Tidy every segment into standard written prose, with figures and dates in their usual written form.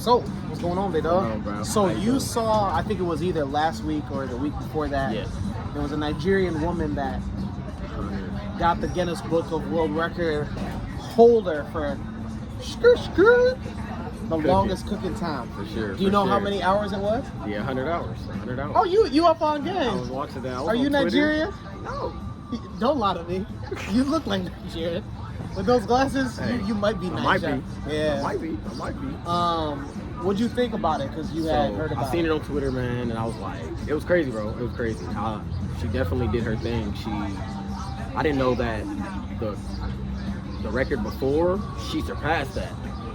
So, what's going on, big dog? Bro. So you saw, I think it was either last week or the week before that. Yes. There was a Nigerian woman that got the Guinness Book of World Record holder for the longest cooking time. For sure. Do you know how many hours it was? Yeah, 100 hours. 100 hours. Oh, you up on game? I was watching that. Are you Nigerian? No. Don't lie to me. You look like Nigerian. With those glasses, Hey, you might be Nigerian. Yeah. I might be. What'd you think about it? Because you had heard about it. I seen it on Twitter, man, and I was like, it was crazy, bro. It was crazy. She definitely did her thing. I didn't know that the record before, she surpassed that.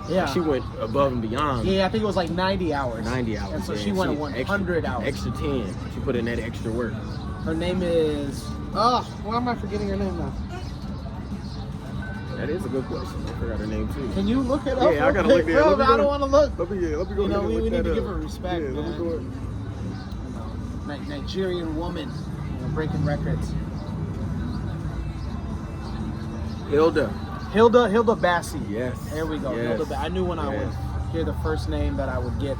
Yeah. She went above and beyond. Yeah, I think it was like 90 hours. 90 hours. And so she went 100 hours. Extra 10. She put in that extra work. Her name is... Oh, why am I forgetting her name now? That is a good question. I forgot her name too. Can you look it up? Yeah, I gotta look there. Bro, I don't want to look. Let me go. You know, we need to give her respect, yeah, man. Let me go. Nigerian woman, breaking records. Hilda Baci. Yes. There we go. Yes. Hilda. I knew when I would hear the first name that I would get.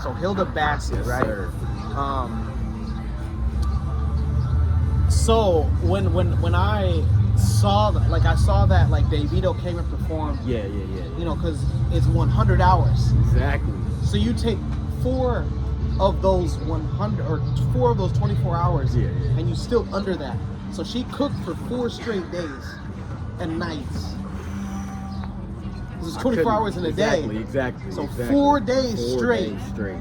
So Hilda Baci, Yes, right? Sir. So when I saw that, like Davido came and performed. Yeah. You know, because it's 100 hours. Exactly. So you take 4 of those 100 or 4 of those 24 hours, and you still under that. So she cooked for 4 straight days and nights. This is 24 hours in a day. Exactly. So 4 days 4 straight. Days straight.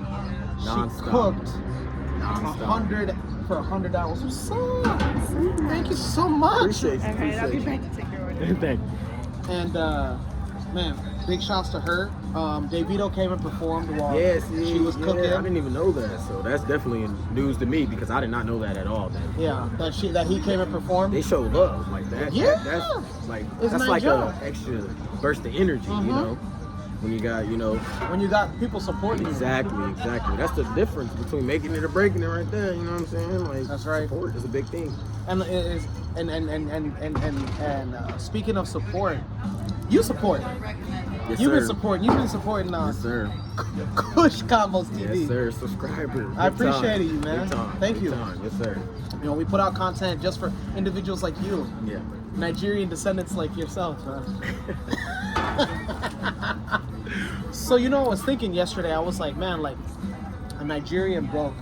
Non-stop. She cooked Non-stop. 100 for 100 hours. So, thank you so much. Appreciate you. Okay, I'll be back to take your order. Thank you. And man, big shouts to her. Davido came and performed while she was cooking. I didn't even know that, so that's definitely news to me because I did not know that at all. Yeah, that he came and performed. They show love like that. Yeah. That's like It's that's my like job. a extra burst of energy, you know. When you got, when you got people supporting you. Exactly. That's the difference between making it or breaking it, right there. You know what I'm saying? Like That's right. Support is a big thing. And speaking of support, you support. Yes, You've been sir. supporting. You've been supporting Yes, sir. Kush Combos TV. Yes, sir. Subscriber. I Big appreciate time. you, man. Big time. Thank Big you. time. Yes, sir. You know, we put out content just for individuals like you, Yeah. Nigerian descendants like yourself. So I was thinking yesterday. I was like, man, like a Nigerian broke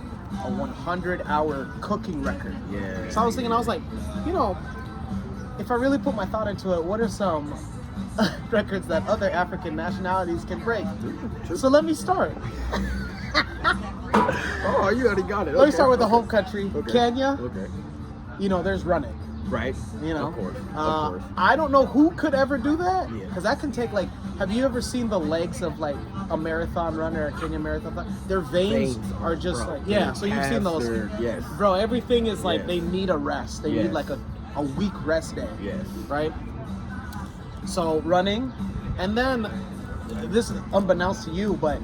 a 100-hour cooking record. Yeah. So I was thinking, I was like, if I really put my thought into it, what are some records that other African nationalities can break? So let me start. Oh, you already got it. Let me start with the home country, Okay. Kenya. Okay. There's running. Right. Of course. I don't know who could ever do that, Yeah. because that can take have you ever seen the legs of like a marathon runner, a Kenya marathon? Their veins are just bro, so you've seen those. Yes. Bro, everything is like Yes. they need a rest. They need like a week rest day. Yes. Right? So running, and then this is unbeknownst to you, but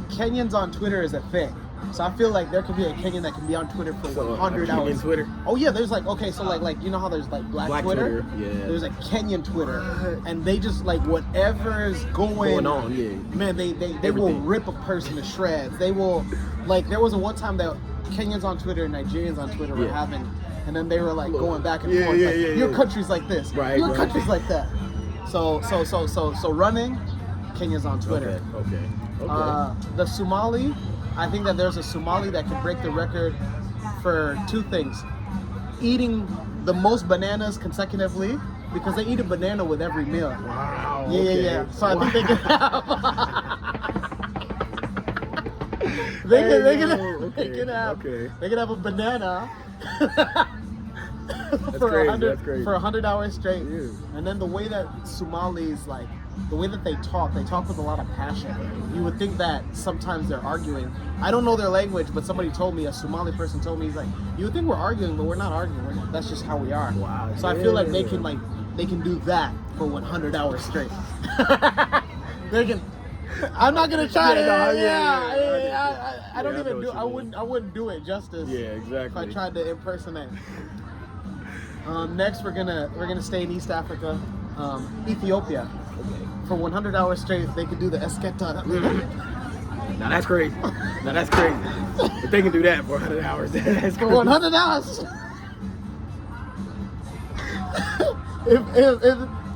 Kenyans on Twitter is a thing. So I feel like there could be a Kenyan that can be on Twitter for 100 hours. Kenyan Twitter? Oh yeah, there's like you know how there's like black Twitter? Yeah. There's a Kenyan Twitter, and they just like whatever's going on, yeah. Man, they will rip a person to shreds. They will there was one time that Kenyans on Twitter and Nigerians on Twitter were having, and then they were like going back and forth. Your country's like this. Right. Your country's like that. So running, Kenyans on Twitter. Okay. The Somali, I think that there's a Somali that can break the record for 2 things: eating the most bananas consecutively, because they eat a banana with every meal. Wow. Yeah. So I think they can have. They can have a banana for 100 hours straight. Yeah. And then the way that Somalis the way that they talk with a lot of passion. You would think that sometimes they're arguing. I don't know their language, but somebody told me, a Somali person told me, he's like, you would think we're arguing, but we're not arguing. That's just how we are. Wow. So I feel like they can do that for 100 hours straight. They can. I'm not gonna try to. I don't even do. I wouldn't do it justice. Yeah, exactly. If I tried to impersonate. Next, we're gonna stay in East Africa, Ethiopia. For 100 hours straight, they could do the esqueta. Now that's crazy. Now that's crazy. If they can do that for 100 hours, that's For crazy. 100 hours.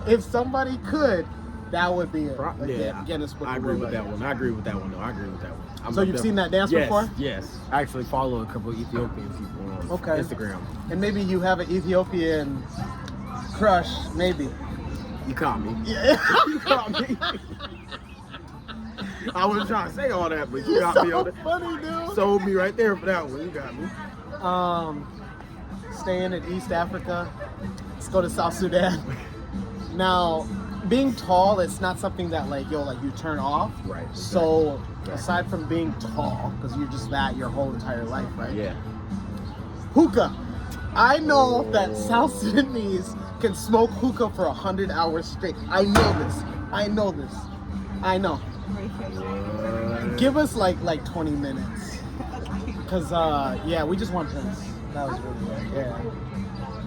if somebody could, that would be a Guinness Book I World agree with Record. that one. I agree with that one. No, I agree with that one. So you've seen that dance yes, before? Yes. I actually follow a couple of Ethiopian people on Instagram. And maybe you have an Ethiopian crush, maybe. You caught me. Yeah. You caught me. I wasn't trying to say all that, but you got so me on it. Funny, dude. Sold me right there for that one. You got me. Staying in East Africa. Let's go to South Sudan. Now, being tall, it's not something that you turn off. Right. So aside from being tall, because you're just that your whole entire life, right? Yeah. Hookah. I know that South Sudanese can smoke hookah for 100 hours straight. I know this. Give us like 20 minutes. Because, we just want drinks. That was really good. Yeah.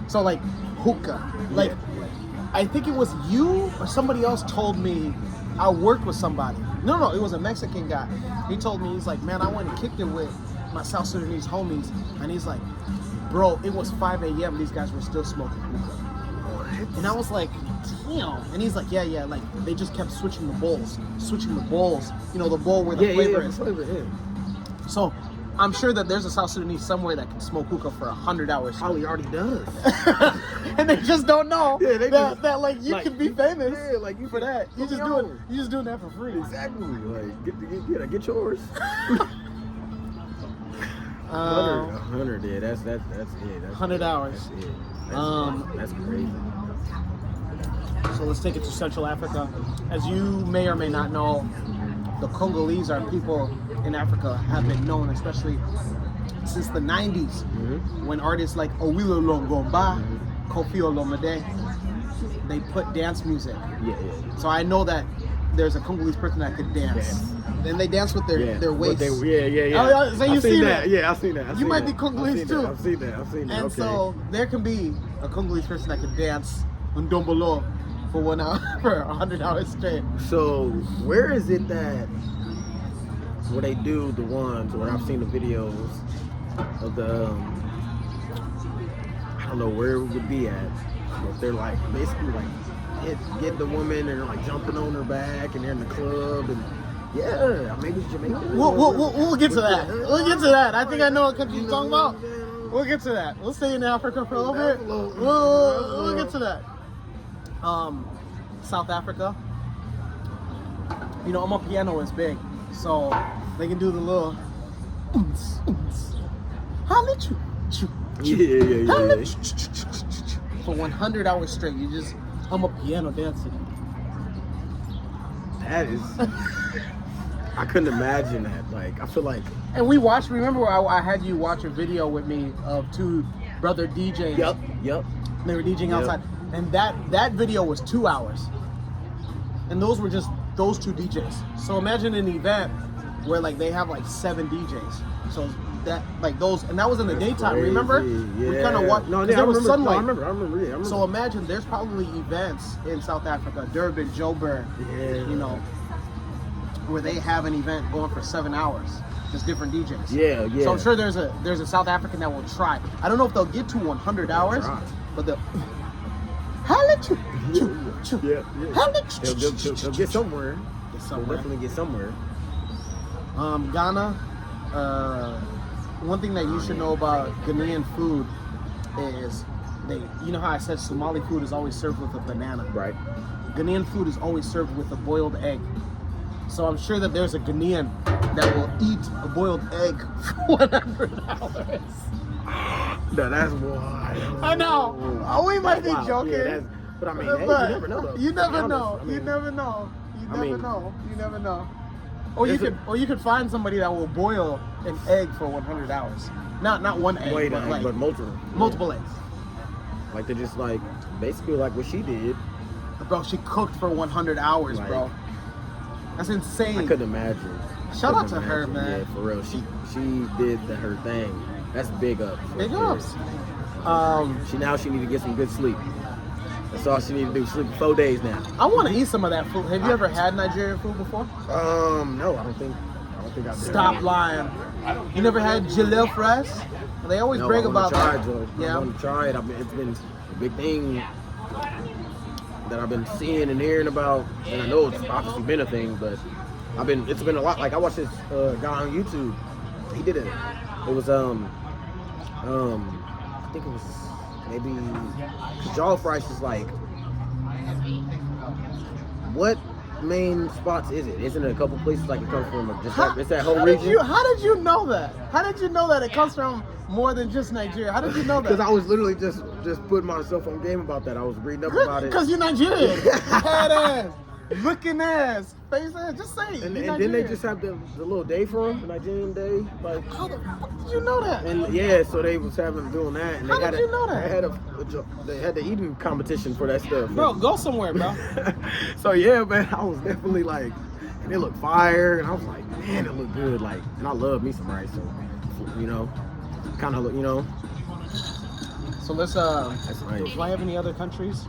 So, hookah. I think it was you or somebody else told me I worked with somebody. No, it was a Mexican guy. He told me, he's like, man, I went and kicked it with my South Sudanese homies. And he's like, bro, it was 5 a.m. These guys were still smoking hookah. And I was like, damn. And he's like, yeah, they just kept switching the bowls. You know, the bowl where the flavor is. So I'm sure that there's a South Sudanese somewhere that can smoke hookah for 100 hours. Probably already does. And they just don't know that you can be famous. Yeah, you for that. You just doing that for free. Exactly. Get yours. 100. Yeah, that's it. 100 hours. That's it. That's crazy. So let's take it to Central Africa. As you may or may not know, the Congolese are people in Africa have been known, especially since the 90s, when artists like Owilo Longomba, Kofi Olomide, they put dance music. Yeah. So I know that there's a Congolese person that could dance. Then they dance with their waist. Yeah. So you see that? Yeah, I've seen that. You might be Congolese too. I've seen that. And so there can be a Congolese person that can dance on Ndombolo for 1 hour, for 100 hours straight. So where is it that where they do the ones where I've seen the videos of the I don't know where it would be at, but they're basically get the woman and they're jumping on her back and they're in the club and maybe it's Jamaica. We'll get to that. We'll get to that. I think I know what country you're talking about. We'll get to that. We'll stay in Africa for a little bit. We'll get to that. South Africa. You know, my piano is big, so they can do the little. Yeah. For 100 hours straight, you just a piano dancing. That is. I couldn't imagine that. I feel like. And we watched. Remember, I had you watch a video with me of two brother DJs. Yep. They were DJing outside, and that video was 2 hours. And those were just those two DJs. So imagine an event where they have 7 DJs. So that those, and that was in the daytime. Crazy. Remember? Yeah. We kind of watched. No, there was sunlight. No, I remember. So imagine there's probably events in South Africa, Durban, Joburg. Yeah. You know, where they have an event going for 7 hours. Just different DJs. Yeah. So I'm sure there's a South African that will try. I don't know if they'll get to 100 hours, but they'll. Yeah. They'll get somewhere. They'll definitely get somewhere. Ghana. One thing that you should know about Ghanaian food is you know how I said Somali food is always served with a banana. Right. Ghanaian food is always served with a boiled egg. So I'm sure that there's a Ghanaian that will eat a boiled egg for 100 hours. No, that's wild. I know. We might be joking. Yeah, but I mean, hey, you never know though. You never know. I mean, You never know. Or you could find somebody that will boil an egg for 100 hours. Not one egg, but multiple eggs. They just basically what she did. Bro, she cooked for 100 hours, bro. That's insane. I couldn't imagine. Shout out to her, man. Yeah, for real. She did her thing. That's big ups. Big ups. She need to get some good sleep. That's That's all she need to do. Sleep 4 days now. I want to eat some of that food. Have you ever had Nigerian food before? No, I don't think I've been. Stop lying. You never had jollof rice? They always brag about that. Yeah, I want to try it. It's been a big thing that I've been seeing and hearing about, and I know it's obviously been a thing, but it's been a lot. Like I watched this guy on YouTube. He did it. It was I think it was maybe jollof rice is like what main spots is it? Isn't it a couple places like it comes from? It's that whole region. How did you know that? How did you know that it comes from more than just Nigeria? How did you know that? Because I was literally just putting myself on game about that. I was reading up about it. Because you're Nigerian. Head ass, looking ass, face ass. Just say it. And then they just have the little day for them, the Nigerian day. Like, how the fuck did you know that? And yeah, so they was having doing that. And how did you know that? They had the eating competition for that stuff. Bro, go somewhere, bro. So yeah, man, I was definitely like, and it looked fire, and I was like, man, it looked good. Like, and I love me some rice, so kind of look, So let's That's nice. Do I have any other countries?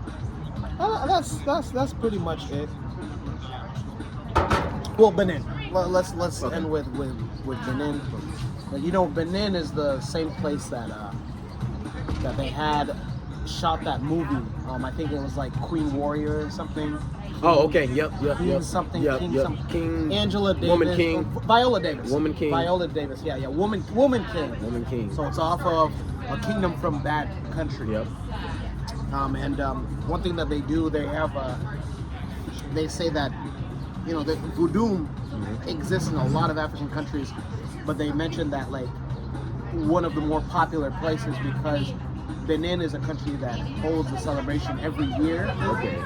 That's pretty much it. Well, Benin. Let's okay. end with Benin. Benin is the same place that they had shot that movie. I think it was like Queen Warrior or something. Oh, okay. Yep. King something. King something. King. Angela Davis. Woman King. Viola Davis. Woman King. Viola Davis. Yeah. Woman King. Woman King. So it's off of a kingdom from that country. Yep. One thing that they do, they have they say that that voodoo exists in a lot of African countries, but they mentioned that like one of the more popular places because Benin is a country that holds a celebration every year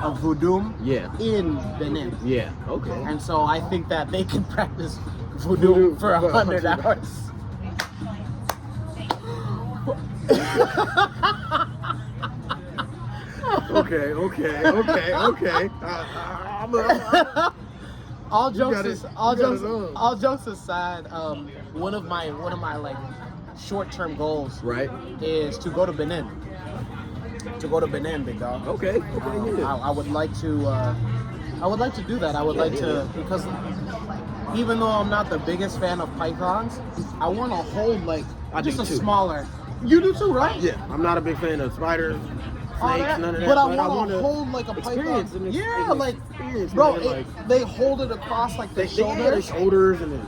of voodoo in Benin. Yeah, okay. And so I think that they can practice voodoo for 100 hours. Okay. All jokes aside, one of my like short-term goals is to go to Benin. Big dog. Okay. Yeah. I would like to do that. I would like to because even though I'm not the biggest fan of pythons, I want to hold like just a smaller. You do too, right? Yeah. I'm not a big fan of spiders. Snakes, none of that, but I want to hold like a python. Bro, they hold it across like the shoulders. The shoulders and then.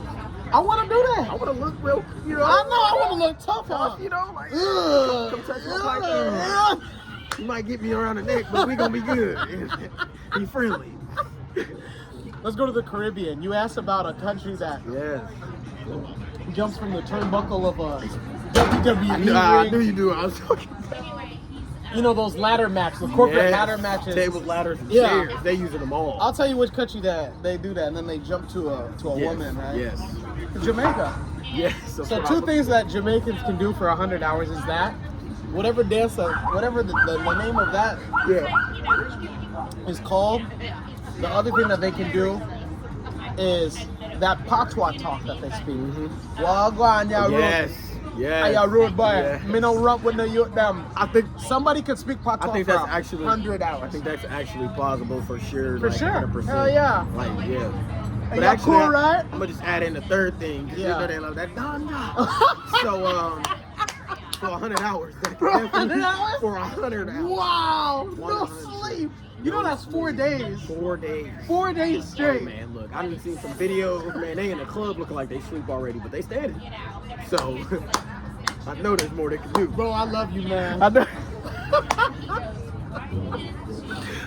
I want to do that. I want to look real. I know. I want to look tough, like come touch my python. You might get me around the neck, but we gonna be good. Be friendly. Let's go to the Caribbean. You asked about a country that jumps from the turnbuckle of a WWE ring. I knew you do. I was talking. Those ladder matches, the corporate ladder matches. Tables, ladders, and chairs. They use them all. I'll tell you which country that they do that, and then they jump to a woman, right? Yes. Jamaica. Yes. So two things that Jamaicans can do for 100 hours is that, whatever the name of that is called. The other thing that they can do is that patois talk that they speak. Wagwan, Yeah. rude boy. Me no rump with no youth them. I think somebody could speak patois. I think that's actually 100 hours. I think that's actually plausible for sure. For sure. 100%. Hell yeah. But actually, cool, right? I'm gonna just add in the third thing. Yeah. They love that. So for 100 hours. For 100 hours? For 100 hours. Wow. No sleep. That's 4 days. 4 days. 4 days straight. Oh, man, look, I've seen some videos. Man, they in the club looking like they sleep already, but they standing. So I know there's more they can do. Bro, I love you, man. I know.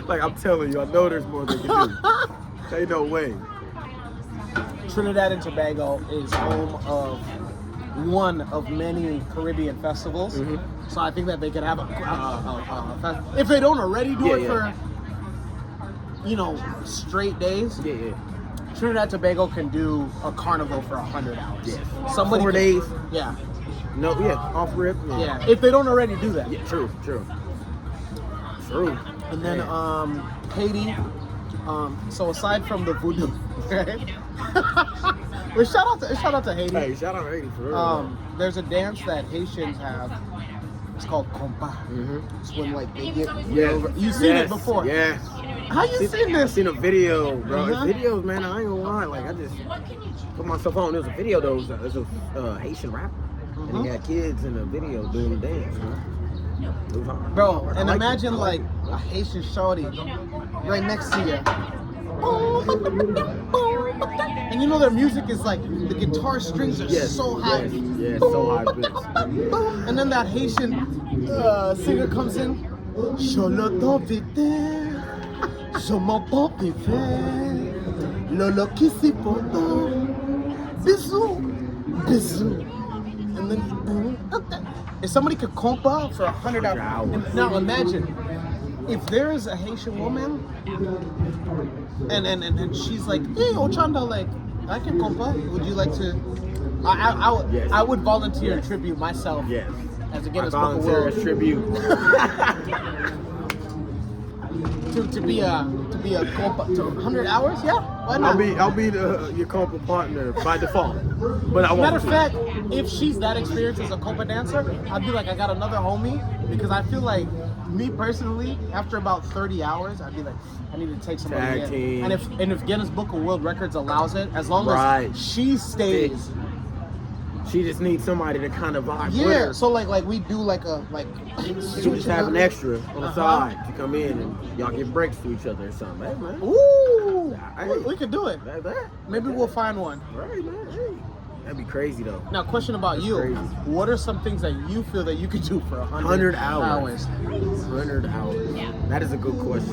Like I'm telling you, I know there's more they can do. Ain't no way. Trinidad and Tobago is home of one of many Caribbean festivals. So I think that they could have a if they don't already do it for straight days. Trinidad and Tobago can do a carnival for 100 hours. Yeah. Somebody 4 days. Yeah. No, off rip. Yeah. If they don't already do that. Yeah, true. And then Haiti. So aside from the voodoo, right? Well, shout out to Haiti. Hey, shout out to Haiti for real. There's a dance that Haitians have It's called compa. It's when like they get you've seen it Yes, before. Yes. How you seen I've this? seen a video, bro. Videos, man. I ain't gonna lie. Like I just put myself on. There was a video though. It was a Haitian rapper, and he had kids in the video doing the dance. It was hard. Bro, and I imagine like a Haitian shorty right next to you. And you know their music is like the guitar strings are so high. Yes, so high pitched. And then that Haitian singer comes in. Je le t'invite, je m'en pas privé, lolo qui s'y porte, bisous, bisous. And then if somebody could compa for 100 hours. Now imagine if there is a Haitian woman and she's like, hey Ochanda, like I can compa. Would you like to? I would volunteer a tribute myself. Yes. As a Guinness Book World Record tribute. to be a compa to 100 hours. Yeah, why not? I'll be your compa partner by default. But I won't. Matter of fact, if she's that experienced as a compa dancer, I'd be like, I got another homie, because I feel like me personally, after about 30 hours, I'd be like, I need to take somebody Tag in. team. And if Guinness Book of World Records allows it, as long as she stays. She just needs somebody to kind of vibe with Yeah, her. so like we do like You just have an extra on the side to come in and y'all give breaks to each other or something. Hey, man. Ooh, Hey. we could do it. Like that. Maybe we'll find one. Right, man. Hey. That'd be crazy though. Now, question about That's you. crazy. What are some things that you feel that you could do for 100 hours. 100 hours. That is a good question.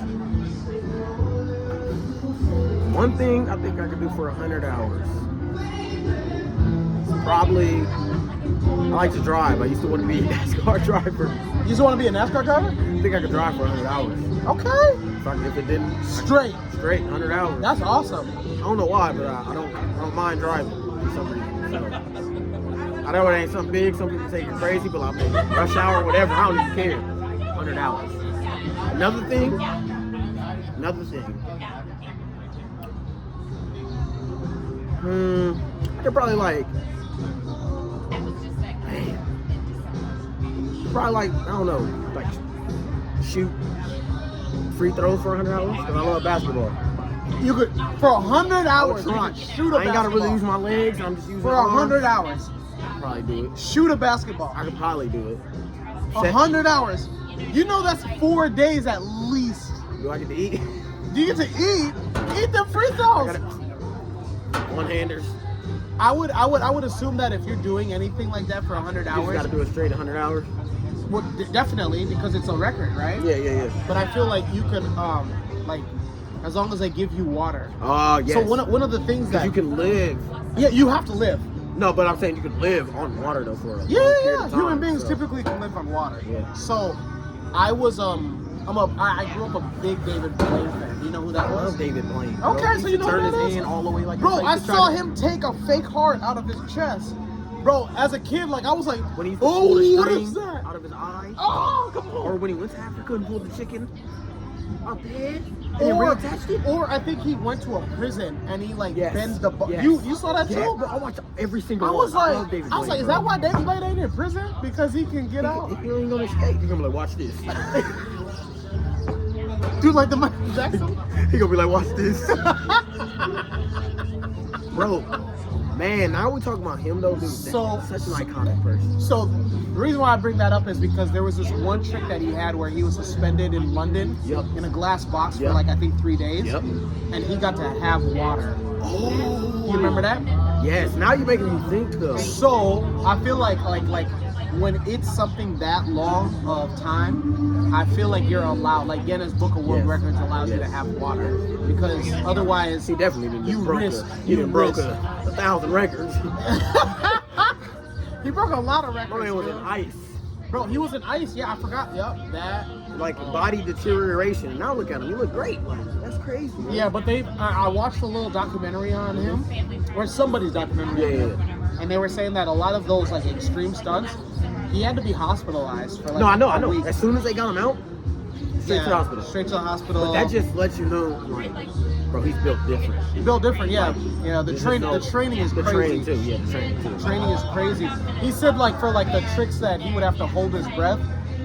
One thing I think I could do for 100 hours. Probably, I like to drive. I used to want to be a NASCAR driver. You just want to be a NASCAR driver? I think I could drive for 100 hours. Okay. If it didn't Straight 100 hours. That's awesome. I don't know why, but I don't mind driving for some reason. So, I know it ain't something big. Some people take it crazy, but like rush hour, whatever. I don't even care. 100 hours. Another thing. I could probably I don't know, like shoot free throws for 100 hours because I love basketball. You could, for 100 hours, you I could shoot a ain't gotta really basketball. use my legs. I'm just using For my arms. 100 hours, I could probably do it. shoot a basketball. I could probably do it. 100 hours. You know that's 4 days at least. Do I get to eat? Do you get to eat? Eat them free throws. One-handers. I would assume that if you're doing anything like that for 100 You just hours, gotta do it straight 100 hours. well, definitely, because it's a record, right? Yeah. But I feel like you could, like, as long as they give you water. Oh, yes. So one of the things that you can live. Yeah, you have to live. No, but I'm saying you can live on water though for a long Yeah. period of time, Human beings so. typically can live on water. Yeah. So, I was I grew up a big David Blaine fan. Do you know who that I was? love David Blaine. Okay, Bro, he so used you to know turn who that his is? hand all the way like Bro, this. I He used to saw try to- him take a fake heart out of his chest. Bro, as a kid, like I was like, when he used to pull the oh, what string is that? out of his eye. Oh, come on. Or when he went to Africa and pulled the chicken out the head and then Or, reattached it. or I think he went to a prison and he like Yes. bends the Yes. You saw that Yeah, too? bro, I watched every single I one. was like, love David I was Blaine, like, is bro. that why David Blaine ain't in prison? Because he can get out. If you ain't gonna escape, he's gonna be like, watch this. Dude, like the Michael Jackson. He gonna be like, watch this. Bro, man, now we talking about him though, dude. So- Such an iconic person. So the reason why I bring that up is because there was this one trick that he had where he was suspended in London Yep. in a glass box Yep. for like I think 3 days, Yep. and he got to have water. Oh, You remember that? yes. Now you're making me think though. So I feel like when it's something that long of time, I feel like you're allowed, like Guinness Book of World Yes. Records allows you to Yes. have water, because otherwise He definitely didn't. You risk- He you didn't broke risk. 1,000 records. he broke a lot of My records. man was dude. in ice. Bro, he was in ice. Yeah, I forgot. Yep, that. Like body deterioration. Now look at him. He look great. Like, that's crazy. Man. Yeah, but I watched a little documentary on him, or somebody's documentary on him, and they were saying that a lot of those like extreme stunts, he had to be hospitalized for like No, I know. a week. As soon as they got him out, straight to the hospital. Straight to the hospital. But that just lets you know, like, bro, he's built different. Built different, yeah. Like, Yeah, the training is the crazy. training too, yeah, the training too. Training is crazy. He said like for like the tricks that he would have to hold his breath,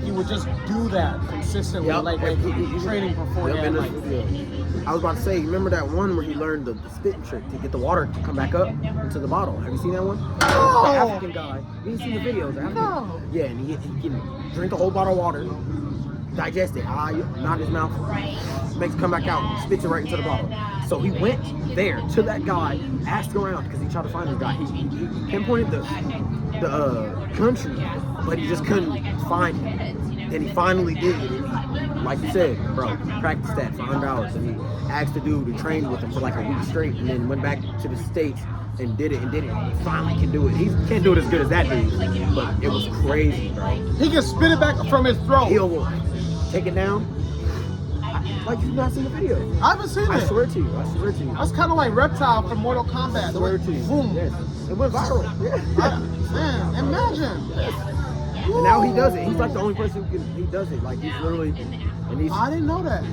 he would just do that consistently, Yep. like training beforehand. Yep, Like, I was about to say, remember that one where he learned the spitting trick to get the water to come back up into the bottle? Have you seen that one? No. The African guy. You didn't see the videos? No. Yeah, and he can drink a whole bottle of water, digest it, not his mouth, makes it come back out, spits it right into the bottle. So he went there to that guy, asked around because he tried to find this guy. He pinpointed the country, but he just couldn't find it. And he finally did. And he, like you said, bro, practiced that for 100 hours. And he asked the dude to train with him for like a week straight, and then went back to the States and did it. And he finally can do it. He can't do it as good as that dude, but it was crazy, bro. he can spit it back from his throat. He'll take it down. Like you've not seen the video. I haven't seen it. I swear to you. That's kind of like Reptile from Mortal Kombat. I swear to you. Boom. Yes. It went viral. Yeah. Man, imagine. And now he does it. He's like the only person he does it. Like he's literally, and he's I didn't know that.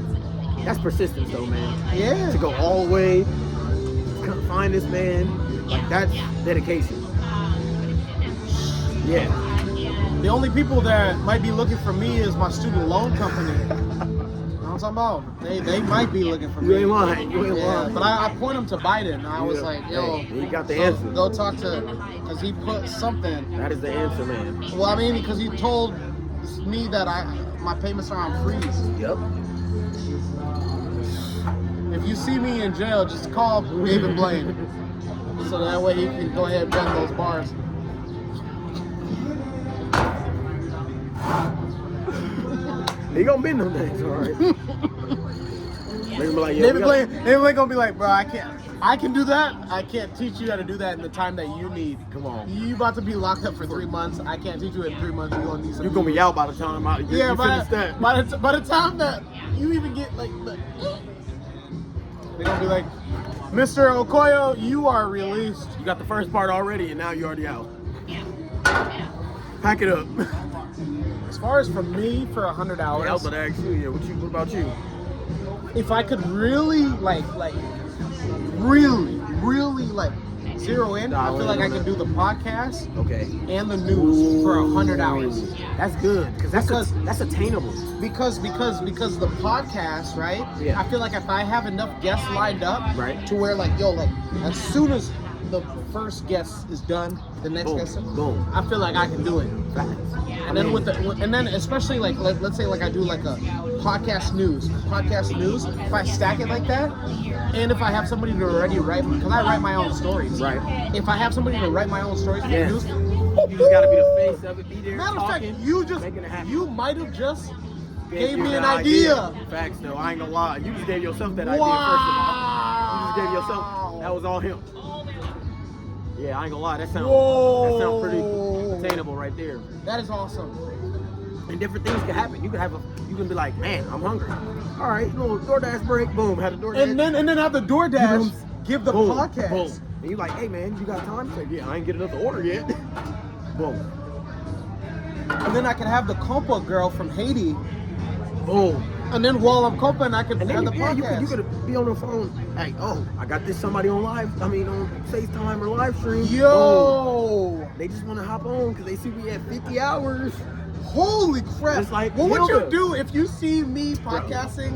that's persistence though, man. Yeah. To go all the way, to find this man, like that's dedication. Yeah. The only people that might be looking for me is my student loan company. You know what I'm talking about? They might be looking for me. You ain't lying. You ain't lying. But I point them to Biden. I was like, yo, hey, you got the answer. Go talk to, because he put something. That is the answer, man. Well, I mean, because he told me that my payments are on freeze. Yep. If you see me in jail, just call David Blaine. So that way he can go ahead and bend those bars. He gonna bend them things, all right. They're gonna be like, yeah, David Blaine gonna be like, bro, I can do that. I can't teach you how to do that in the time that you need. Come on. You about to be locked up for 3 months. I can't teach you in 3 months. You're gonna need some. You're gonna be out by the time you finish that. By the time that you even get like they're gonna be like, Mr. Okoyo, you are released. You got the first part already, and now you're already out. Pack it up. As far as for me, for $100, I was gonna ask you, yeah. What about you? if I could really really zero in, I feel like I could do the podcast and the news for 100 hours. That's good because that's attainable. Because the podcast, right? Yeah. I feel like if I have enough guests lined up, right, to where as soon as the first guest is done, the next guest, boom. I feel like I can do it. Facts. And then especially let's say I do like a podcast news. If I stack it like that, and if I have somebody to already write, because I write my own stories. Right. If I have somebody to write my own stories for the news, you just gotta be the face of it, be there. Matter of fact, you might have just gave me an idea. Facts though, I ain't gonna lie. You just gave yourself that idea first of all. You just gave yourself. That was all him. Yeah, I ain't gonna lie. That sounds pretty attainable right there. That is awesome. And different things can happen. You can be like, man, I'm hungry. All right, little DoorDash break. Boom, had a DoorDash. And then have the DoorDash give the podcast. Boom. And you like, hey man, you got time? He's like, yeah, I ain't get another order yet. Boom. And then I can have the Compa girl from Haiti. Boom. And then while I'm coping, I can have the podcast. You could be on the phone. Hey, I got this somebody on on FaceTime or live stream. Yo! Boom. They just want to hop on because they see we at 50 hours. Holy crap! It's like, what would you do if you see me podcasting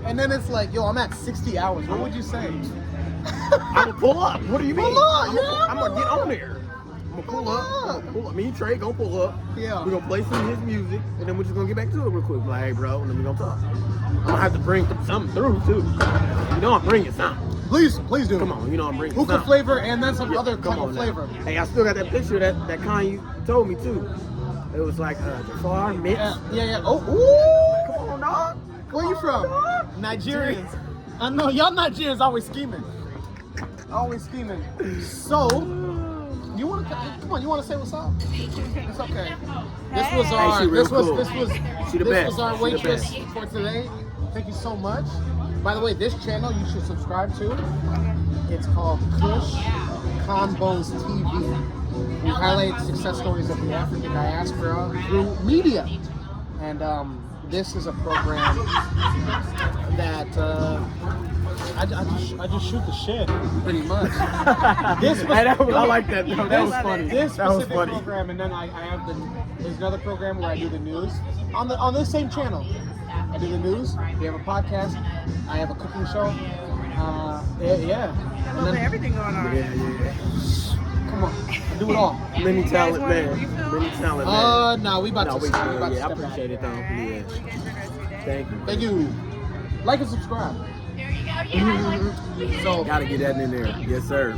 and then it's like, yo, I'm at 60 hours? What would you say? I'm gonna pull up. What do you mean? I'm gonna get on there. I'm gonna pull up. Me and Trey gonna pull up. Yeah. We're gonna play some of his music, and then we're just gonna get back to it real quick. Like, hey, bro, and then we gonna talk. I'm gonna have to bring something through too. You know I'm bringing something. Please do. Come on, you know I'm bringing hookah something. flavor and then some other type of now. flavor. Hey, I still got that picture that Quan you told me too. It was like Jafar mix. Yeah. Oh, ooh. Come on, dog. Where you from? Nigerians. I know y'all Nigerians always scheming. So, you want to say what's up? It's okay. This was our waitress for today. Thank you so much. By the way, this channel you should subscribe to. It's called Kush Combos TV. We highlight success stories of the African diaspora through media. And this is a program that I just shoot the shit pretty much. I like that. Though. That was funny. This That was specific funny. program, and then I have there's another program where I do the news on this same channel. I do the news. We have a podcast. I have a cooking show. Yeah. A little bit everything going on. Yeah. Come on, I do it all. Many talent, wanna man. refill? Many talent, man. No, we about No, to. we we about good. to Yeah, I step appreciate it, though. All right. Yeah. Well, you guys enjoy the rest of your day. Thank you. Thank you. Like and subscribe. So, Gotta get that in there. Yes, sir.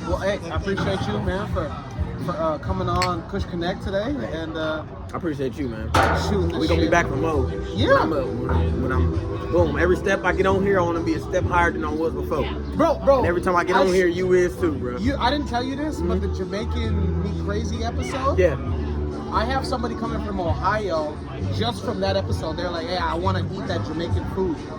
well, hey, I appreciate you, man, for coming on Kush Konnect today, and I appreciate you, man. shooting the We're gonna be shit. back for more. Yeah. When I'm boom. Every step I get on here, I want to be a step higher than I was before. Bro. And every time I get on here, you is too, bro. I didn't tell you this, but the Jamaican Me Crazy episode. Yeah. I have somebody coming from Ohio just from that episode. They're like, hey, I want to eat that Jamaican food.